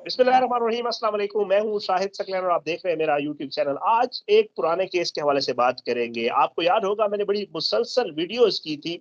बिस्मिल्लाहिर्रहमानिर्रहीम, अस्सलाम वालेकुम। मैं हूँ शाहिद सकलैन और आप देख रहे हैं मेरा यूट्यूब चैनल। आज एक पुराने केस के हवाले से बात करेंगे। आपको याद होगा मैंने बड़ी मुसलसल वीडियोस की थी।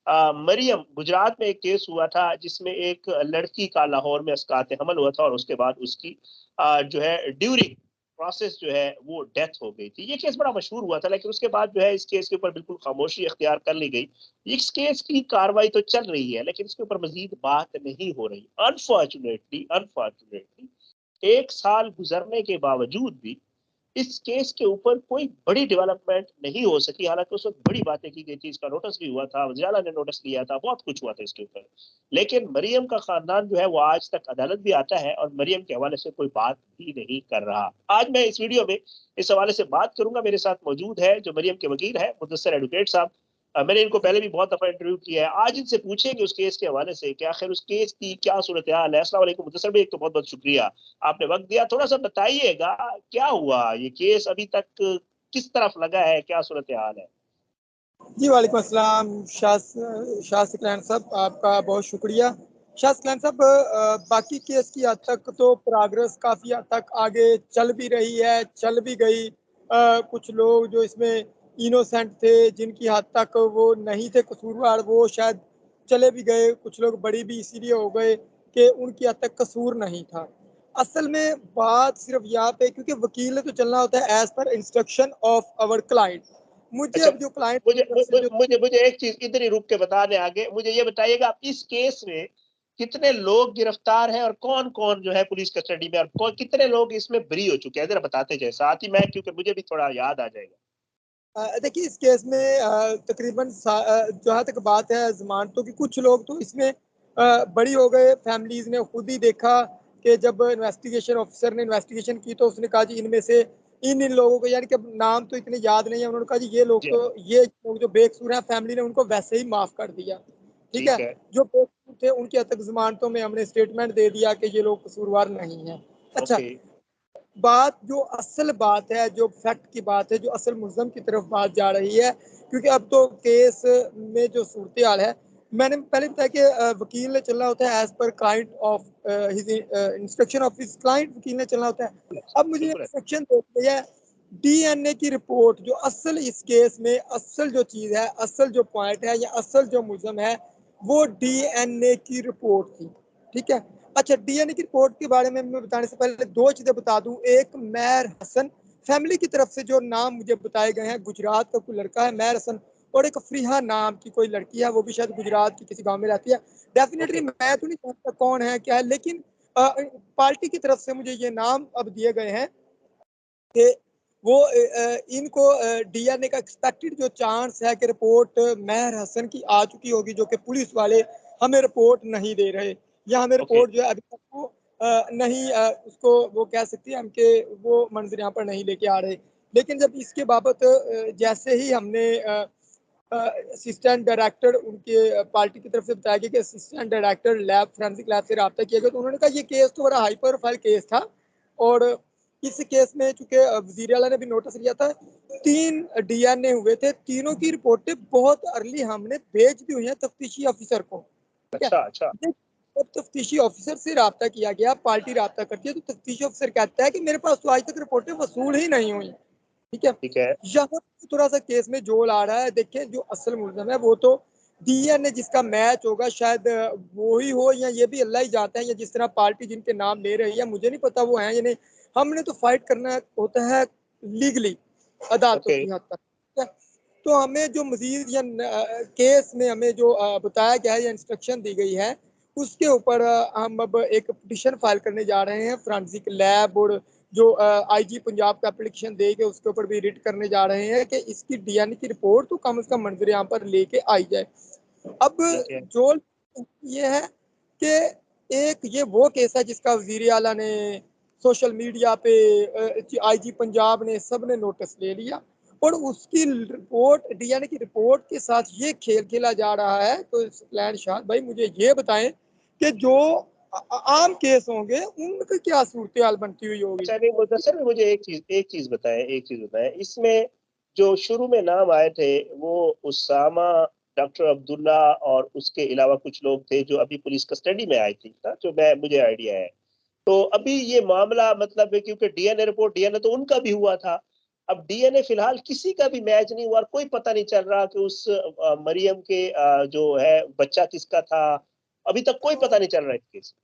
मरियम, गुजरात में एक केस हुआ था जिसमें एक लड़की का लाहौर में अस्कात हमल हुआ था और उसके बाद उसकी जो है ड्यूरिंग प्रोसेस जो है वो डेथ हो गई थी। ये केस बड़ा मशहूर हुआ था, लेकिन उसके बाद जो है इस केस के ऊपर बिल्कुल खामोशी इख्तियार कर ली गई। इस केस की कार्रवाई तो चल रही है, लेकिन इसके ऊपर मजीद बात नहीं हो रही। अनफॉर्चुनेटली अनफॉर्चुनेटली 1 साल गुजरने के बावजूद भी इस केस के ऊपर कोई बड़ी डेवलपमेंट नहीं हो सकी। हालांकि उस वक्त बड़ी बातें की गई थी, इसका नोटिस भी हुआ था, वज़ीर आला ने नोटिस लिया था, बहुत कुछ हुआ था इसके ऊपर। लेकिन मरियम का खानदान जो है वो आज तक अदालत भी आता है और मरियम के हवाले से कोई बात भी नहीं कर रहा। आज मैं इस वीडियो में इस हवाले से बात करूंगा। मेरे साथ मौजूद है जो मरियम के वकील है, मुदस्सर एडवोकेट साहब। मैंने इनको पहले भी बहुत दफा इंटरव्यू किया है। आज इनसे पूछेंगे उस केस के हवाले से कि आखिर उस केस की क्या सूरत हाल है। अस्सलाम वालेकुम मुदस्सर भाई, एक तो बहुत बहुत शुक्रिया आपने वक्त दिया। थोड़ा सा बताइएगा क्या हुआ, ये केस अभी तक किस तरफ लगा है, क्या सूरत हाल है। जी वालेकुम अस्सलाम। शाह सकलैन साहब, आपका बहुत शुक्रिया। शाह सकलैन साहब, बाकी केस की हद तक तो प्रोग्रेस काफ़ी हद तक आगे चल भी रही है, चल भी गई। कुछ लोग जो इसमें इनोसेंट थे, जिनकी हद तक वो नहीं थे कसूरवार, वो शायद चले भी गए। कुछ लोग बड़ी भी इसीलिए हो गए कि उनकी हद तक कसूर नहीं था। असल में बात सिर्फ यहाँ पे, क्योंकि वकील ने तो चलना होता है एज पर इंस्ट्रक्शन ऑफ आवर क्लाइंट। मुझे अच्छा, अब जो क्लाइंट मुझे तरफ से मुझे जो मुझे मुझे एक चीज इधर ही रुक के बताने आगे, मुझे ये बताइएगा आप इस केस में कितने लोग गिरफ्तार हैं और कौन कौन जो है पुलिस कस्टडी में, और कितने लोग इसमें बरी हो चुके हैं, जरा बताते जाए साथ ही मैं, क्योंकि मुझे भी थोड़ा याद आ जाएगा। देखिए, इस केस में तकरीबन जहाँ तक बात है जमानतों की, कुछ लोग तो इसमें बरी हो गए। फैमिलीज ने खुद ही देखा कि जब इन्वेस्टिगेशन ऑफिसर ने इन्वेस्टिगेशन की तो उसने कहा जी इनमें से इन लोगों को, यानी कि अब नाम तो इतने याद नहीं है, उन्होंने कहा जी जी ये लोग जो बेकसूर हैं, फैमिली ने उनको वैसे ही माफ कर दिया। ठीक है। ठीक है। जो बेकसूर थे उनकी हद तक जमानतों में हमने स्टेटमेंट दे दिया कि ये लोग कसूरवार नहीं है। अच्छा, ओके। बात जो असल बात है, जो फैक्ट की बात है, जो असल मुल्ज़म की तरफ बात जा रही है, क्योंकि अब तो केस में जो सूरत हाल है, मैंने पहले बताया कि वकील ने चलना होता है as per client of his instruction of his client. वकील ने चलना होता है। अब मुझे बिल्कुल है। इंस्ट्रक्शन देती है डीएनए की रिपोर्ट। जो असल इस केस में असल जो चीज़ है, असल जो पॉइंट है या असल जो मुल्ज़म है, वो डीएनए की रिपोर्ट थी। ठीक है। अच्छा, डीएनए की रिपोर्ट के बारे में मैं बताने से पहले दो चीजें बता दूं। एक, मैर हसन फैमिली की तरफ से जो नाम मुझे बताए गए हैं, गुजरात का कोई लड़का है मैर हसन, और एक फरीहा नाम की कोई लड़की है, वो भी शायद गुजरात की किसी गांव में रहती है। Definitely okay. मैं तो नहीं जानता कौन है क्या है, लेकिन पार्टी की तरफ से मुझे ये नाम अब दिए गए हैं कि वो इनको डीएनए का एक्सपेक्टेड जो चांस है कि रिपोर्ट मेहर हसन की आ चुकी होगी, जो कि पुलिस वाले हमें रिपोर्ट नहीं दे रहे, या हमें ओके। रिपोर्ट जो है अभी तक वो नहीं, उसको वो कह सकती है हम कि वो मंजर यहाँ पर नहीं लेके आ रहे। लेकिन जब इसके बाबत जैसे ही हमने असिस्टेंट डायरेक्टर उनके पार्टी की तरफ से बताया गया कि assistant director lab forensic lab से रब्ता किया गया, तो उन्होंने कहा ये केस तो बड़ा हाई प्रोफाइल केस था, और इस केस में चूंकि वजीर आला ने भी नोटिस लिया था, 3 डीएनए हुए थे, तीनों की रिपोर्टें बहुत अर्ली हमने भेज दी हुई हैं तफ्तीशी ऑफिसर को। ठीक है। अच्छा अच्छा। जब तफ्तीशी ऑफिसर से रब्ता किया गया, पार्टी रब्ता करती है, तो तफ्तीशी ऑफिसर कहता है कि मेरे पास तो आज तक रिपोर्टें वसूल ही नहीं हुई। ठीक है। ठीक है। यहाँ थोड़ा सा केस में जोल आ रहा है। देखिए, जो असल मुल्ज़म है वो तो डीएनए जिसका मैच होगा शायद वो ही हो, या ये भी अल्लाह ही जानता है, या जिस तरह पार्टी जिनके नाम ले रही है, मुझे नहीं पता वो हैं या नहीं। हमने तो फाइट करना होता है लीगली अदालतों ओके। की हद तक। ठीक है? तो हमें जो मजीद या केस में हमें जो बताया गया है या इंस्ट्रक्शन दी गई है, उसके ऊपर हम अब एक पिटिशन फाइल करने जा रहे हैं फोरेंसिक लैब, और जो आईजी पंजाब का एप्लीकेशन दे के उसके ऊपर भी रिट करने जा रहे हैं कि इसकी डीएनए की रिपोर्ट तो कम से कम मंजर यहाँ पर लेके आई जाए। अब ठीक है। जो ये है कि एक ये वो केस है जिसका वजीर आला ने, सोशल मीडिया पे आईजी पंजाब ने, सब ने नोटिस ले लिया, और उसकी रिपोर्ट, डीएनए की रिपोर्ट के साथ ये खेल खेला जा रहा है। तो लैंड शाह भाई, मुझे ये बताएं कि जो आम केस होंगे उनकी क्या सूरत हाल बनती हुई होगी। अच्छा, नहीं मुदस्सिर में मुझे एक चीज बताएं, एक चीज बताएं। इसमें जो शुरू में नाम आए थे वो उसामा, डॉक्टर अब्दुल्ला और उसके अलावा कुछ लोग थे जो अभी पुलिस कस्टडी में आए थे ना, जो मैं मुझे आइडिया है। तो अभी ये मामला मतलब है, क्योंकि डीएनए रिपोर्ट, डीएनए तो उनका भी हुआ था, अब डीएनए फिलहाल किसी का भी मैच नहीं हुआ और कोई पता नहीं चल रहा कि उस मरियम के जो है बच्चा किसका था, अभी तक कोई पता नहीं चल रहा है इस केस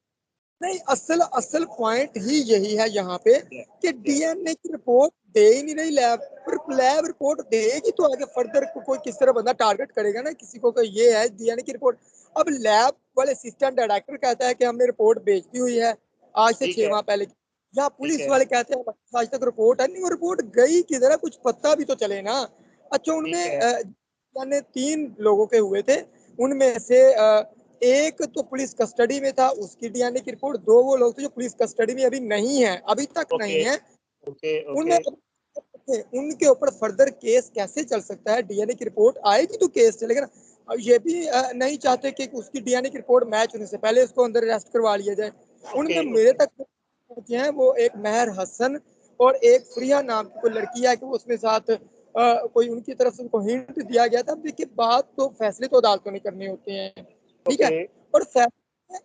नहीं, असल असल पॉइंट ही यही है यहाँ पे में। कि डीएनए की रिपोर्ट दे ही नहीं रही लैब, पर लैब रिपोर्ट देगी तो आगे फर्दर कोई किस तरह बंदा टारगेट करेगा ना किसी को, ये है डीएनए की रिपोर्ट। अब लैब वाले असिस्टेंट डायरेक्टर कहता है कि हमने रिपोर्ट भेज दी हुई है आज से ठीक 6 है, माह पहले की, या ठीक पुलिस है, वाले कहते हैं आज तक रिपोर्ट है नहीं, वो रिपोर्ट गई किधर है कुछ पता भी तो चले ना। अच्छा, ठीक उनमें है। 3 लोगों के हुए थे, उनमें से एक तो पुलिस कस्टडी में था, उसकी डीएनए की रिपोर्ट, 2 वो लोग थे जो पुलिस कस्टडी में अभी नहीं है, अभी तक नहीं ओके, है। ओके, उनमें ओके। उनके ऊपर फर्दर केस कैसे चल सकता है, डीएनए की रिपोर्ट आएगी तो केस चलेगा ना। और ये भी नहीं चाहते कि उसकी डीएनए की रिपोर्ट मैच होने से पहले उसको अंदर अरेस्ट करवा लिया जाए। ओके, उनमें मेरे ओके। तक पहुंचे हैं वो एक मेहर हसन और एक प्रिया नाम की कोई लड़की है कि उसमें साथ कोई उनकी तरफ से उनको हिंट दिया गया था। देखिए, बात तो फैसले तो अदालतों में करने होते हैं, ठीक है, ओके। और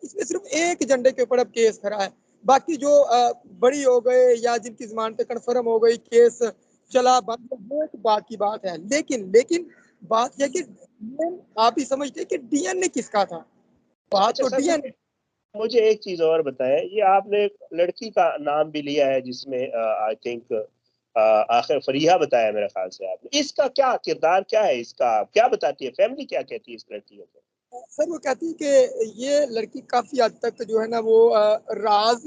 इसमें सिर्फ एक एजेंडे के ऊपर अब केस खड़ा है। बाकी जो बड़ी हो गए या जिनकी जमानतें कन्फर्म हो गई, केस चला बंद, वो एक बात की बात है। लेकिन लेकिन बात यह कि आप ही समझते हैं कि डीएनए किसका था, बात अच्छा तो सर, डीएनए। मुझे मुझे एक चीज और बताएं, ये आपने एक लड़की का नाम भी लिया है जिसमें आई थिंक आखिर फरीहा बताया मेरे ख्याल से आपने, इसका क्या किरदार, क्या है इसका, क्या बताती है फैमिली, क्या कहती है इस लड़की को? सर वो कहती है कि ये लड़की काफी हद तक जो है ना वो राज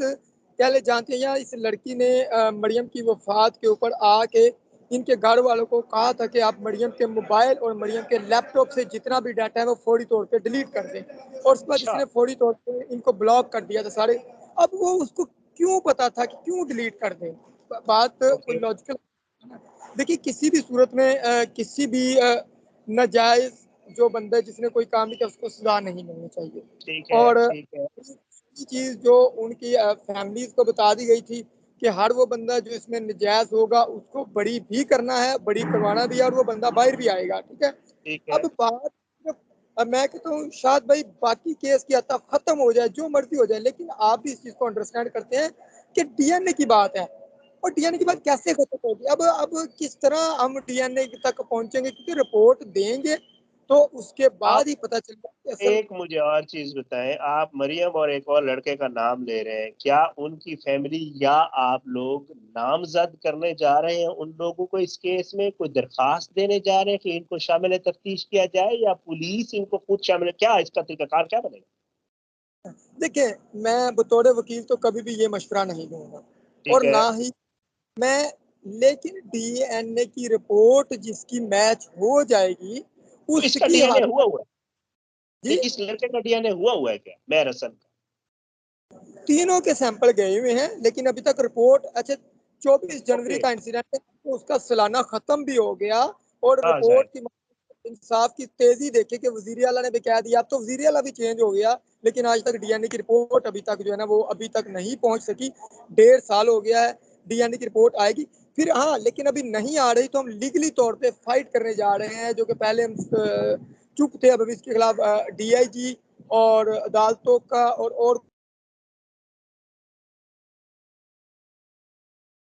पहले जानते हैं, या इस लड़की ने मरियम की वफात के ऊपर आके इनके घर वालों को कहा था कि आप मरियम के मोबाइल और मरियम के लैपटॉप से जितना भी डाटा है वो फौरी तौर पे डिलीट कर दें, और उसके बाद अच्छा। इसने फौरी तौर पे इनको ब्लॉक कर दिया था सारे। अब वो उसको क्यों पता था कि क्यों डिलीट कर दें, बात ओके। कोई लॉजिकल। देखिए, किसी भी सूरत में किसी भी नाजायज जो बंदा जिसने कोई काम नहीं किया उसको सजा नहीं मिलनी चाहिए। ठीक है, और ठीक है। चीज जो उनकी फैमिलीज को बता दी गई थी कि हर वो बंदा जो इसमें नजायज होगा उसको बरी भी करना है, बरी करवाना भी है, और वो बंदा बाहर भी आएगा, ठीक है। ठीक है। अब बात, अब मैं कहता हूँ शायद भाई बाकी केस की हद तक खत्म हो जाए, जो मर्जी हो जाए, लेकिन आप भी इस चीज को अंडरस्टैंड करते हैं कि डीएनए की बात है, और डीएनए की बात कैसे खत्म होगी। अब किस तरह हम डीएनए तक पहुंचेंगे, क्योंकि रिपोर्ट देंगे तो उसके आप बाद ही पता चलेगा कि असल। एक मुझे और चीज बताएं, आप मरियम और एक और लड़के का नाम ले रहे हैं, क्या उनकी फैमिली या आप लोग नामजद करने जा रहे हैं उन लोगों को इस केस में, कोई दरखास्त देने जा रहे हैं कि इनको शामिल तफ्तीश किया जाए, या पुलिस इनको खुद शामिल, क्या इसका तरीकाकार क्या बनेगा? देखिए, मैं बतौर वकील तो कभी भी ये मशवरा नहीं दूंगा, ठीक और है। ना ही मैं, लेकिन डीएनए की रिपोर्ट जिसकी मैच हो जाएगी तो इसका उसकी डीएनए हद। हुआ हुआ है? जी, नहीं, इस लड़के का डीएनए हुआ हुआ है क्या, मेहर हसन का? तीनों के सैंपल गए हुए हैं, लेकिन अभी तक रिपोर्ट, अच्छा 24 जनवरी ओके। का इंसिडेंट है तो उसका सालाना खत्म भी हो गया, और हाँ रिपोर्ट शायद। की इंसाफ की तेजी देखे कि वजीर आला ने भी कह दिया, अब तो वजीर आला भी चेंज हो गया, लेकिन आज तक डीएनए की रिपोर्ट अभी तक जो है ना वो अभी तक नहीं पहुंच सकी। 1.5 साल हो गया है, डीएनए की रिपोर्ट आएगी फिर। हाँ, लेकिन अभी नहीं आ रही तो हम लीगली तौर पे फाइट करने जा रहे हैं, जो कि पहले हम चुप थे, अब इसके खिलाफ डीआईजी और अदालतों का और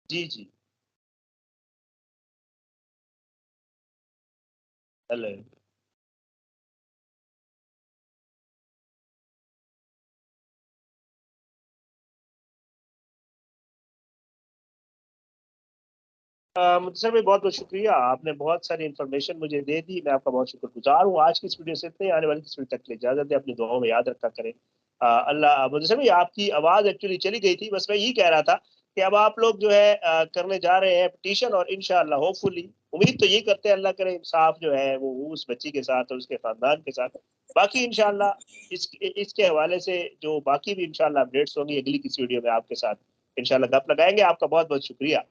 जी, जी। हेलो। सर भाई, बहुत बहुत शुक्रिया, आपने बहुत सारी इन्फॉर्मेशन मुझे दे दी, मैं आपका बहुत शुक्रगुजार हूँ। आज की इस वीडियो से इतने, आने वाली इस वीडियो तक के लिए इजाजत है, अपनी दुआओं में याद रखा करें। अल्लाह। मुझे भाई आपकी आवाज़ एक्चुअली चली गई थी, बस मैं यही कह रहा था कि अब आप लोग जो है करने जा रहे हैं पिटीशन, और इंशाअल्लाह होपफुली, उम्मीद तो यही करते हैं, अल्लाह करे इंसाफ जो है वो उस बच्ची के साथ और उसके खानदान के साथ। बाकी इंशाअल्लाह इसके हवाले से जो बाकी भी इंशाअल्लाह अपडेट्स होंगी, अगली किसी वीडियो में आपके साथ इंशाअल्लाह गप लगाएंगे। आपका बहुत बहुत शुक्रिया।